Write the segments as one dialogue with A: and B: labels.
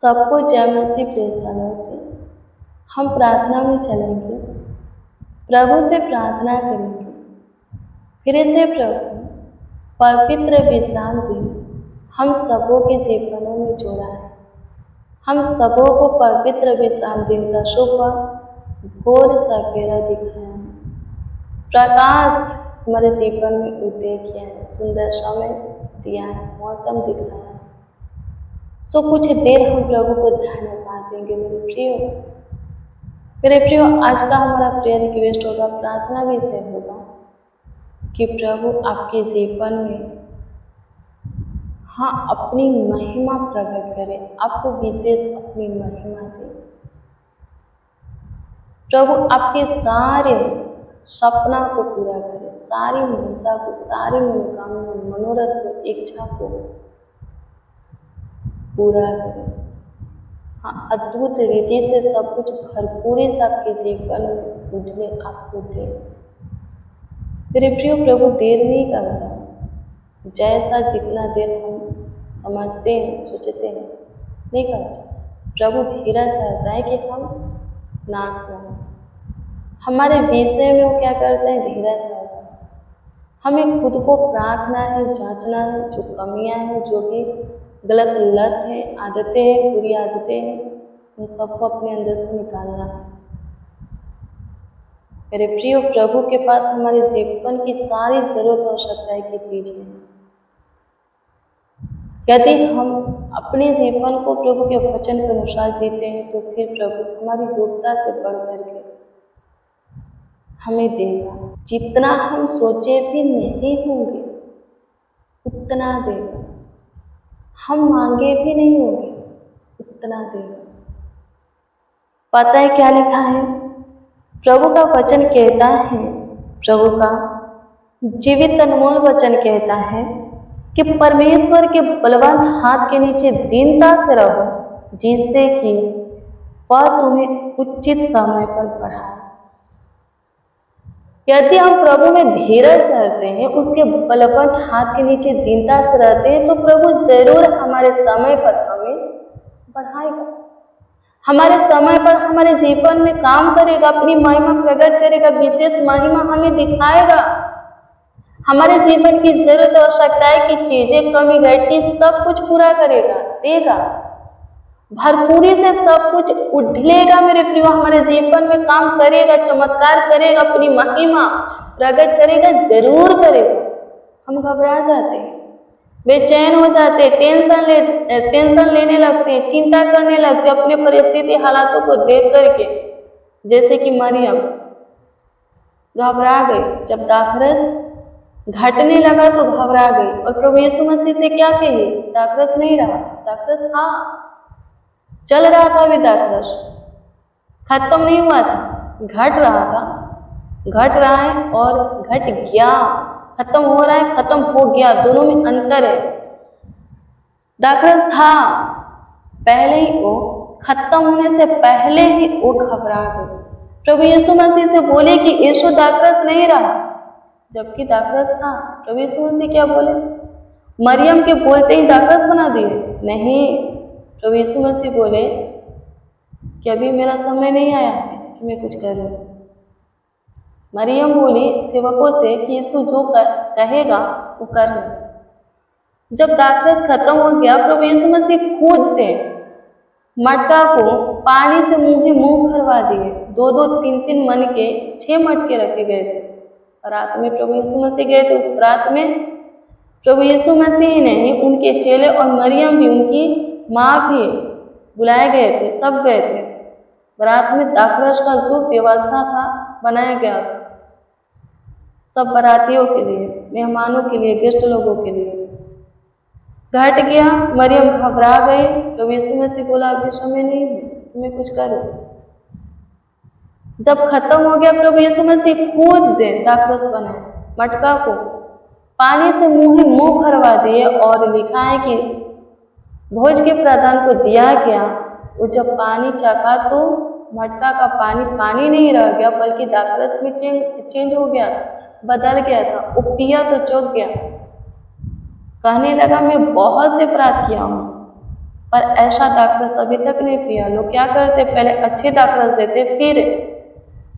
A: सबको जय मसीह praise the Lord. हम प्रार्थना में चलेंगे, प्रभु से प्रार्थना करेंगे। फिर से प्रभु पवित्र विश्राम दिन हम सबों के जीवनों में जोड़ा है। हम सबों को पवित्र विश्राम दिन का शुभ घोर सवेरा दिखाया है। प्रकाश हमारे जीवन में उदय किया है, सुंदर समय दिया है, मौसम दिखाया है। सो कुछ देर हम प्रभु को धन्यवाद देंगे। मेरे प्रियो, आज का हमारा प्रेयर रिक्वेस्ट होगा, प्रार्थना भी से होगा कि प्रभु आपके जीवन में अपनी महिमा प्रकट करे, आपको विशेष अपनी महिमा दे। प्रभु आपके सारे सपना को पूरा करे, सारी मनसा को, सारी मनोकामना, मनोरथ को, इच्छा को पूरा करे। अद्भुत रीति से सब कुछ भरपूरी से आपके जीवन में उठले आपको दे। मेरे प्रियो, प्रभु देर नहीं करता। जैसा जितना देर हम समझते हैं, सोचते हैं, नहीं करता। प्रभु धीरज करता है कि हम नाश न हो। हमारे विषय में वो क्या करते हैं? धीरज करता है। हमें खुद को प्रार्थना है, जांचना है, जो कमियां हैं, जो भी गलत लत है, आदतें हैं, बुरी आदतें हैं, उन सबको अपने अंदर से निकालना है। मेरे प्रियो, प्रभु के पास हमारे जीवन की सारी जरूरत आवश्यकता की चीज है। यदि हम अपने जीवन को प्रभु के वचन के अनुसार जीते हैं तो फिर प्रभु हमारी योग्यता से बढ़ करके हमें देगा। जितना हम सोचे भी नहीं होंगे उतना देगा। हम मांगे भी नहीं होंगे उतना देगा। पता है क्या लिखा है? प्रभु का वचन कहता है, प्रभु का जीवित अनमोल वचन कहता है कि परमेश्वर के बलवंत हाथ के नीचे दीनता से रहो, जिससे कि वह तुम्हें उचित समय पर बढ़ाए। यदि हम प्रभु में धीरज करते हैं, उसके बलवंत हाथ के नीचे दीनता से रहते हैं, तो प्रभु जरूर हमारे समय पर हमें बढ़ाएगा, हमारे समय पर हमारे जीवन में काम करेगा, अपनी महिमा प्रकट करेगा, विशेष महिमा हमें दिखाएगा। हमारे जीवन की जरूरत आवश्यकताएं की चीजें, कमी घटी, सब कुछ पूरा करेगा, देगा, भरपूरी से सब कुछ उठलेगा। मेरे प्रियो, हमारे जीवन में काम करेगा, चमत्कार करेगा, अपनी महिमा प्रकट करेगा, जरूर करेगा। हम घबरा जाते हैं, बेचैन हो जाते हैं, टेंशन लेने लगते हैं, चिंता करने लगते हैं अपने परिस्थिति हालातों को देख करके। जैसे कि मरियम घबरा गई, जब दाखरस घटने लगा तो घबरा गई और प्रभु यीशु मसीह से क्या कही? दाखरस नहीं रहा, दाखरस था, चल रहा था, अभी दाखरस खत्म नहीं हुआ था, घट रहा था, घट रहा है और घट गया, खत्म हो रहा है, खत्म हो गया, दोनों में अंतर है। दाखरस था पहले ही, वो खत्म होने से पहले ही वो घबरा गई। प्रभु यीशु मसीह से बोले कि यीशु दाखरस नहीं रहा, जबकि दाखरस था। प्रभु यीशु मसीह क्या बोले? मरियम के बोलते ही दाखरस बना दिए? नहीं, प्रभु यीशु मसीह बोले कि अभी मेरा समय नहीं आया है कि मैं कुछ करूं। मरियम बोली सेवकों से कि यीशु जो कहेगा वो करना। जब दाखरस खत्म हो गया, प्रभु यीशु मसीह खुद से मटका को पानी से मुंह भरवा दिए। 2-2, 3-3 मन के 6 मटके रखे गए थे। रात में प्रभु यीशु मसीह गए थे। उस रात में प्रभु यीशु मसीह नहीं, उनके चेले और मरियम भी, उनकी माँ भी बुलाए गए थे, सब गए थे। रात में दाखरस का शुभ व्यवस्था था, बनाया गया था सब बारातियों के लिए, मेहमानों के लिए, गेस्ट लोगों के लिए। घट गया, मरियम घबरा गई। प्रभु यीशु मसीह बोला अभी समय नहीं है, तुम्हें कुछ करो। जब खत्म हो गया, प्रभु यीशु मसीह खुद दाखरस बनाए, मटका को पानी से मुंह भरवा दिए और लिखा है कि भोज के प्रधान को दिया गया। वो जब पानी चखा तो मटका का पानी नहीं रह गया, बल्कि दाखरस में चेंज हो गया था, बदल गया था। वो पिया तो चौंक गया, कहने लगा मैं बहुत से अपराध किया हूँ, पर ऐसा दाखरस अभी तक नहीं पिया। लोग क्या करते, पहले अच्छे दाखरस देते फिर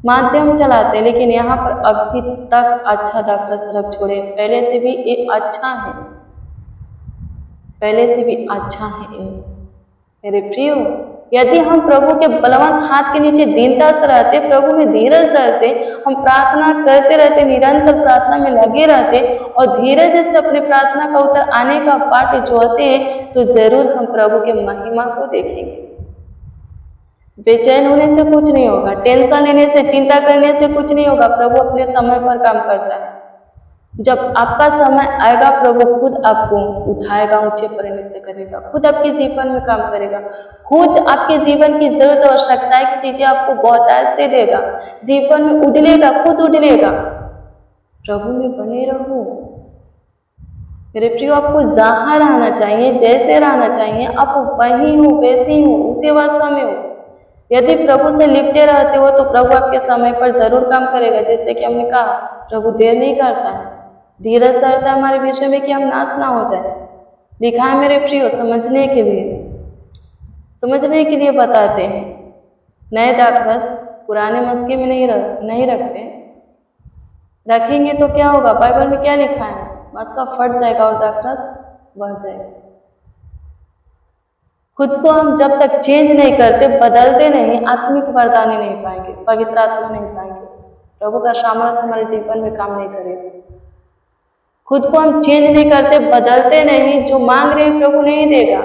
A: माध्यम चलाते, लेकिन यहाँ पर अभी तक अच्छा दाखरस रख छोड़े। पहले से भी ये अच्छा है, पहले से भी अच्छा है ये। मेरे प्रियो, यदि हम प्रभु के बलवंत हाथ के नीचे दीनता से रहते, प्रभु में धीरज रहते, हम प्रार्थना करते रहते, निरंतर प्रार्थना में लगे रहते और धीरज से अपनी प्रार्थना का उत्तर आने का बाट जोहते, तो जरूर हम प्रभु के महिमा को देखेंगे। बेचैन होने से कुछ नहीं होगा, टेंशन लेने से, चिंता करने से कुछ नहीं होगा। प्रभु अपने समय पर काम करता है। जब आपका समय आएगा, प्रभु खुद आपको उठाएगा, ऊंचे परिणत करेगा, खुद आपके जीवन में काम करेगा, खुद आपके जीवन की जरूरत और आवश्यकताएं की चीजें आपको बहुतायत से देगा, जीवन में उड़ेगा, खुद उड़ेगा। प्रभु में बने रहो मेरे प्रियो। आपको जहाँ रहना चाहिए, जैसे रहना चाहिए, आप वही हो, वैसे ही हो, उसी अवस्था में हो। यदि प्रभु से लिपटे रहते हो तो प्रभु आपके समय पर जरूर काम करेगा। जैसे कि हमने कहा, प्रभु देर नहीं करता है, धीरज धरता है हमारे विषय में कि हम नाश ना हो जाए। लिखा है मेरे प्रियो, समझने के लिए बताते हैं। नए दाखरस पुराने मस्के में नहीं रखते। रखेंगे तो क्या होगा? बाइबल में क्या लिखा है? मस्का फट जाएगा और दाखरस बह जाएगा। खुद को हम जब तक चेंज नहीं करते, बदलते नहीं, आत्मिक वरदान नहीं पाएंगे, पवित्र आत्मा नहीं पाएंगे, प्रभु का सामर्थ्य हमारे जीवन में काम नहीं करेगा। खुद को हम चेंज नहीं करते, बदलते नहीं, जो मांग रहे हैं प्रभु नहीं देगा।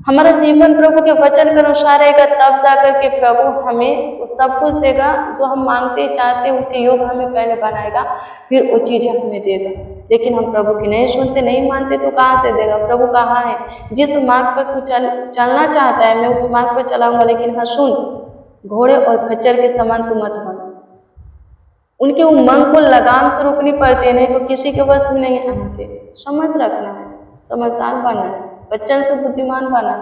A: हमारा जीवन प्रभु के वचन के अनुसार रहेगा, तब जाकर के प्रभु हमें वो सब कुछ देगा जो हम मांगते चाहते हैं, उसके योग हमें पहले बनाएगा, फिर वो चीजें हमें देगा। लेकिन हम प्रभु की नहीं सुनते, नहीं मानते, तो कहाँ से देगा? प्रभु कहाँ है? जिस मार्ग पर तू चलना चाहता है, मैं उस मार्ग पर चलाऊंगा, लेकिन हाँ सुन, घोड़े और खच्चर के समान तू मत बना। उनके उमंग को लगाम से रोकनी पड़ती है, नहीं तो किसी के वश में नहीं आते। समझ रखना है, समझदार बनना है, वचन से बुद्धिमान बनना,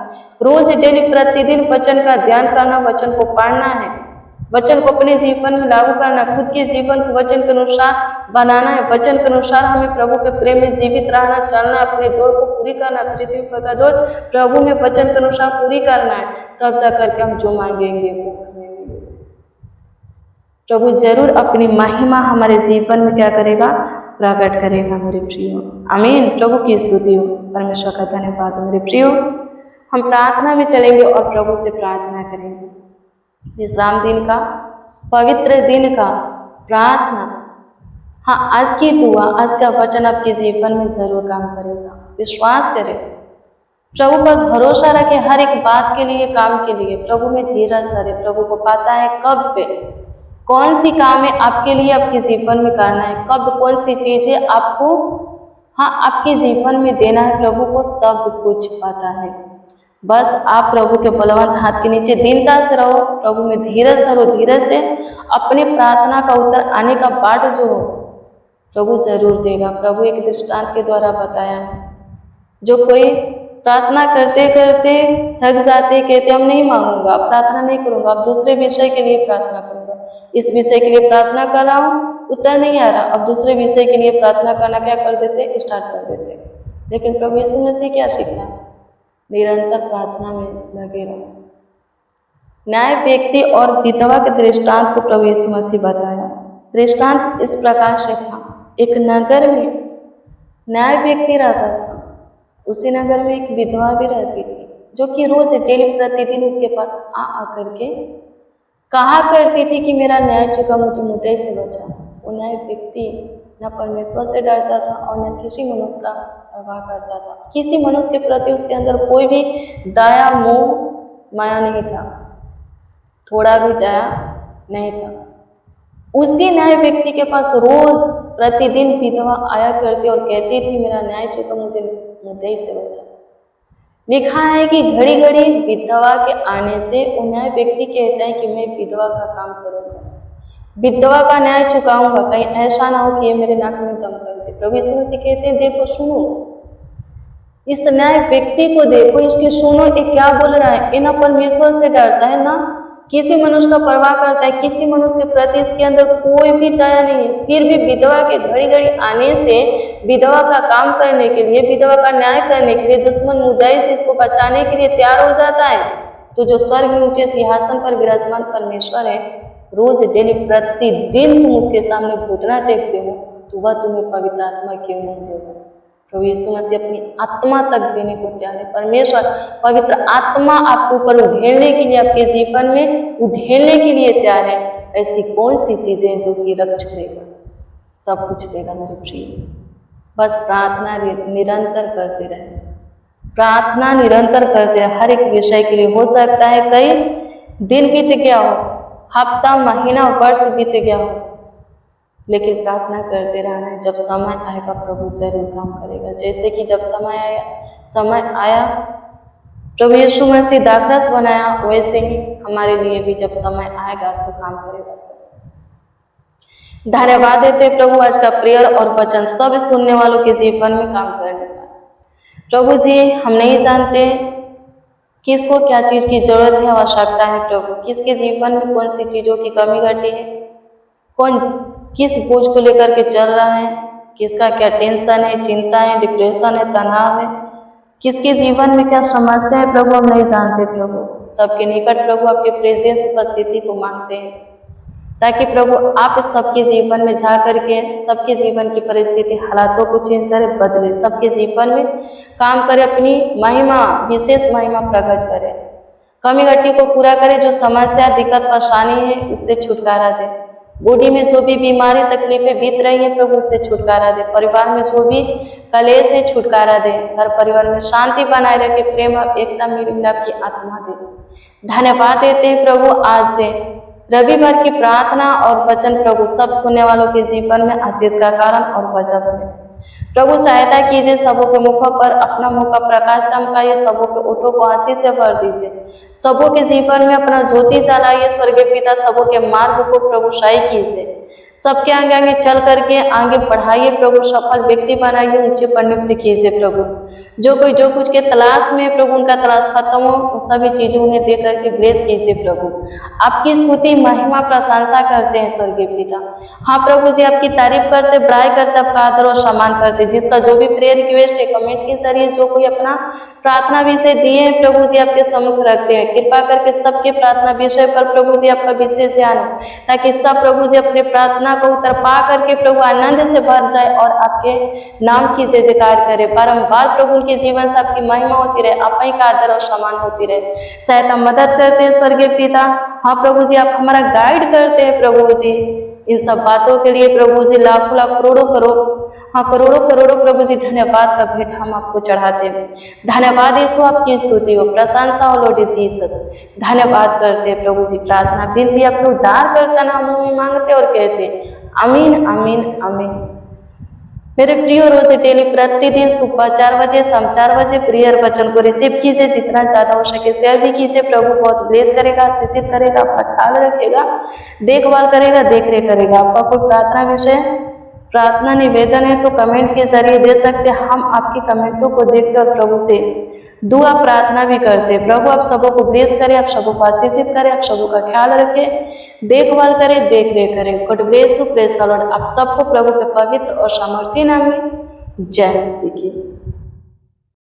A: रोज डेली प्रतिदिन वचन का ध्यान करना, वचन को पढ़ना है, वचन को अपने जीवन में लागू करना, खुद के जीवन को वचन के अनुसार बनाना है, वचन के अनुसार हमें प्रभु के प्रेम में जीवित रहना, चलना, अपनी दौड़ को पूरी करना, पृथ्वी पर का दौड़ प्रभु में वचन के अनुसार पूरी करना है। तब जाकर के हम जो मांगेंगे वो हमें मिलेगा। प्रभु जरूर अपनी महिमा हमारे जीवन में क्या करेगा? प्रकट करेगा मेरे प्रियो। आमीन। प्रभु की स्तुति हो, परमेश्वर का धन्यवाद हो। मेरे प्रियो, हम प्रार्थना में चलेंगे और प्रभु से प्रार्थना करेंगे। विश्राम दिन का, पवित्र दिन का प्रार्थना, हाँ, आज की दुआ, आज का वचन आपके जीवन में जरूर काम करेगा। विश्वास करें, प्रभु पर भरोसा रखें, हर एक बात के लिए, काम के लिए प्रभु में धीरज धरे। प्रभु को पता है कब पे कौन सी काम है आपके लिए, आपके जीवन में करना है, कब कौन सी चीजें आपको, हाँ, आपके जीवन में देना है। प्रभु को सब कुछ पता है। बस आप प्रभु के बलवंत हाथ के नीचे दीनता से रहो, प्रभु में धीरज धरो, धीरज से अपनी प्रार्थना का उत्तर आने का बाट जो हो प्रभु जरूर देगा। प्रभु एक दृष्टांत के द्वारा बताया है, जो कोई प्रार्थना करते करते थक जाते, कहते हम नहीं मांगूंगा, प्रार्थना नहीं करूंगा, अब दूसरे विषय के लिए प्रार्थना करूंगा, इस विषय के लिए प्रार्थना कर रहा हूँ, उत्तर नहीं आ रहा, अब दूसरे विषय के लिए प्रार्थना करना क्या कर देते? स्टार्ट कर देते। लेकिन प्रभु यीशु मसीह क्या सीखना है? निरंतर प्रार्थना में लगे रहो। न्याय व्यक्ति और विधवा के दृष्टांत को प्रभु यीशु मसीह बताया। दृष्टांत इस प्रकार से था, एक नगर में न्याय व्यक्ति रहता था, उसी नगर में एक विधवा भी रहती थी, जो कि रोज डेली प्रतिदिन उसके पास आकर के कहा करती थी कि मेरा न्याय चुका, मुझे मुद्दे से बचा। वो न्याय व्यक्ति न परमेश्वर से डरता था और न किसी मनुष्य का परवाह करता था। किसी मनुष्य के प्रति उसके अंदर कोई भी दया, मोह, माया नहीं था, थोड़ा भी दया नहीं था। उसी न्याय व्यक्ति के पास रोज प्रतिदिन विधवा आया करती और कहती थी मेरा न्याय चुका, मुझे मुद्दे से बचा। लिखा है कि घड़ी घड़ी विधवा के आने से वो न्याय व्यक्ति कहता है कि मैं विधवा का काम करूंगा, विधवा का न्याय चुकाऊंगा, कहीं ऐसा ना हो कि ये मेरे नाक में दम कर दे। प्रभु यीशु मसीह कहते हैं देखो, सुनो, इस न्याय व्यक्ति को देखो, इसकी सुनो, ये क्या बोल रहा है। ये ना परमेश्वर से डरता है, ना किसी मनुष्य का परवाह करता है, किसी मनुष्य के प्रति इसके अंदर कोई भी दया नहीं है। फिर भी विधवा के घड़ी घड़ी आने से, विधवा का काम करने के लिए, विधवा का न्याय करने के लिए, दुश्मन मुद्दाई से इसको बचाने के लिए तैयार हो जाता है। तो जो स्वर्ग में ऊंचे सिंहासन पर विराजमान परमेश्वर है, रोज डेली प्रतिदिन तुम उसके सामने घुटना टेकते हो, तो वह तुम्हें पवित्र आत्मा क्यों नहीं देगा। प्रभु यीशु मसीह अपनी आत्मा तक देने को तैयार है। परमेश्वर पवित्र आत्मा आपके ऊपर उधेड़ने के लिए, आपके जीवन में उधेड़ने के लिए तैयार है। ऐसी कौन सी चीजें जो कि रख छुड़ेगा? सब कुछ देगा मेरे प्रिय। बस प्रार्थना निरंतर करते रहे, प्रार्थना निरंतर करते रहे। हर एक विषय के लिए हो सकता है कई दिन बीत गया हो, हफ्ता, महीना, वर्ष बीत गया हो, लेकिन प्रार्थना करते रहना है। जब समय आएगा प्रभु जरूर काम करेगा। जैसे कि जब समय आया प्रभु यीशु मसीह दाखरस बनाया, वैसे ही हमारे लिए भी जब समय आएगा तो काम करेगा। धन्यवाद देते प्रभु आज का प्रेयर और वचन सब सुनने वालों के जीवन में काम करने का। प्रभु जी, हम नहीं जानते किसको क्या चीज की जरूरत है, आवश्यकता है। प्रभु किसके जीवन में कौन सी चीजों की कमी घटी है, कौन किस बोझ को लेकर के चल रहा है, किसका क्या टेंशन है, चिंता है, डिप्रेशन है, तनाव है, किसके जीवन में क्या समस्या है प्रभु हम नहीं जानते। प्रभु सबके निकट प्रभु आपके प्रेजेंस उपस्थिति को मांगते हैं, ताकि प्रभु आप सबके जीवन में जा करके सबके जीवन की परिस्थिति हालातों को चेंज करे, बदले, सबके जीवन में काम करे, अपनी महिमा, विशेष महिमा प्रकट करे, कमी घटी को पूरा करे। जो समस्या, दिक्कत, परेशानी है उससे छुटकारा दे। बॉडी में जो भी बीमारी, तकलीफें बीत रही है प्रभु उससे छुटकारा दे। परिवार में जो भी कलेश है छुटकारा दे। हर परिवार में शांति बनाए रखे, प्रेम और एकता मेल मिलाप की आत्मा दे। धन्यवाद देते हैं प्रभु आज से रविवार की प्रार्थना और वचन प्रभु सब सुनने वालों के जीवन में आशीष का कारण और वजह बने। प्रभु सहायता कीजिए, सबों के मुखों पर अपना मुख का प्रकाश चमकाइए, सबों के ओठों को हंसी से भर दीजिए, सबों के जीवन में अपना ज्योति जलाइए। स्वर्गीय पिता सबों के मार्ग को प्रभु शाही कीजिए, सबके आगे आगे चल करके आगे बढ़ाइए प्रभु, सफल व्यक्ति बनाइए, ऊंचे पर नियुक्त कीजिए प्रभु। जो कोई जो कुछ के तलाश में प्रभु उनका तलाश खत्म हो, सभी चीजें उन्हें दे करके ब्लेस कीजिए प्रभु। आपकी स्तुति, महिमा, प्रशंसा करते हैं स्वर्गीय पिता। हाँ प्रभु जी, आपकी तारीफ करते, बड़ाई करते, आपका आदर और सम्मान करते। जिसका जो भी प्रेयर रिक्वेस्ट है कमेंट के जरिए जो कोई अपना प्रार्थना विषय दिए हैं प्रभु जी आपके सम्मुख रखते हैं। कृपा करके सबके प्रार्थना विषय पर प्रभु जी आपका विशेष ध्यान हो, ताकि सब प्रभु जी अपने प्रार्थना को उत्तर पा करके प्रभु आनंद से भर जाए और आपके नाम की जय जयकार करे। बारंबार प्रभु उनके जीवन से आपकी महिमा होती रहे, आप ही का आदर और सम्मान होती रहे। सहायता मदद करते हैं स्वर्गीय पिता। हाँ प्रभु जी, आप हमारा गाइड करते हैं प्रभु जी। इन सब बातों के लिए प्रभु जी लाखों लाख करोड़ों करोड़ों प्रभु जी धन्यवाद का भेंट हम आपको चढ़ाते हैं। धन्यवाद यीशु, आपकी स्तुति हो, प्रशंसा हो लॉर्ड जीसस। धन्यवाद करते हैं प्रभु जी। प्रार्थना विनती आपके उद्धार करता नाम में मांगते और कहते आमीन आमीन आमीन। मेरे प्रिय, रोज डेली प्रतिदिन सुबह 4 बजे, शाम 4 बजे प्रेयर वचन को रिसीव कीजिए। जितना ज्यादा हो सके शेयर भी कीजिए। प्रभु बहुत ब्लेस करेगा, आशीषित करेगा, आपका ख्याल रखेगा, देखभाल करेगा, देख रेख करेगा। आपका कोई प्रार्थना विषय, प्रार्थना निवेदन है तो कमेंट के जरिए दे सकते हैं। हम आपके कमेंटों को देखते और प्रभु से दुआ प्रार्थना भी करते हैं। प्रभु आप सबों को ब्लेस करें, आप सबों को आशीषित करें, आप सबों का ख्याल रखें, देखभाल करें, देख रेख करें। God bless you, praise the Lord. आप सबको प्रभु के पवित्र और सामर्थ्य नाम में जय मसीह की।